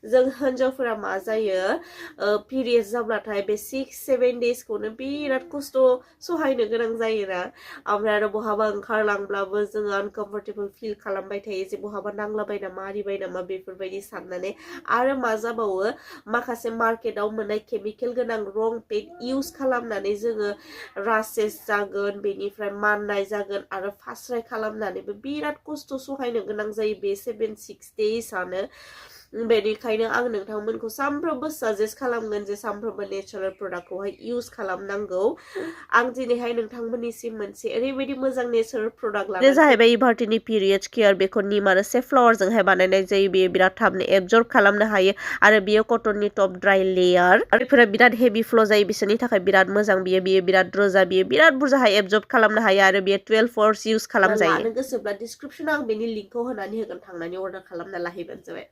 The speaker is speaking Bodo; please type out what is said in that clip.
जों हिन्जावफोरा मा जायो पिरियड जाब्लाथाय बे 6-7 डेजखौनो बिराद खस्थ' सहायनो गोनां जायोना ओमफ्राय आरो बहाबा ओंखारलांब्लाबो जोङो आनकम्फर्टेबल फिल खालामबाय थायो जे बहाबा नांलाबाय नामा आरिबाय नामा बेफोरबायदि साननानै आरो मा जाबावो माखासे मार्केटाव मोननाय केमिकेल गोनां रं पेड इउज खालामनानै जोङो रासेस जागोन बेनिफ्राय माननाय जागोन आरो फास्राय खालामनानैबो बिराद खस्थ' सहायनो गोनां जायो बे 7-6 डेजआनो बेनिखायनो आं नोंथांमोनखौ सानफ्रोमबो साजेस्ट खालामगोन जे सानफ्रोमबो नेचारेल प्रडाक्टखौहाय इउज खालामनांगौ आं दिनैहाय नोंथांमोननिसिम मोनसे ओरैबायदि मोजां नेचारेल प्रडाक्ट लानानै जाहैबाय इभारटिनि पिरियड्स केयार बेखौ निम आरो सेफ्लावारजोंहाय बानायनाय जायो बेयो बिराद थाबनो एबजर्ब खालामनो हायो आरो बियो कटननि टप ड्राइ लेयार आरो बेफोरो बिराद हेभि फ्ल' जायो बिसोरनि थाखाय बिराद मोजां बियो बिराद रोजा बियो बिराद बुरजाहाय एबजर्ब खालामनो हायो आरो बियो 12 आवर्स इउज खालामजायो लानो गोसोब्ला डिसक्रिपसनाव आं बेनि लिंकखौ होनानै होगोन थांनानै अर्डार खालामना लाहैबानो जाबाय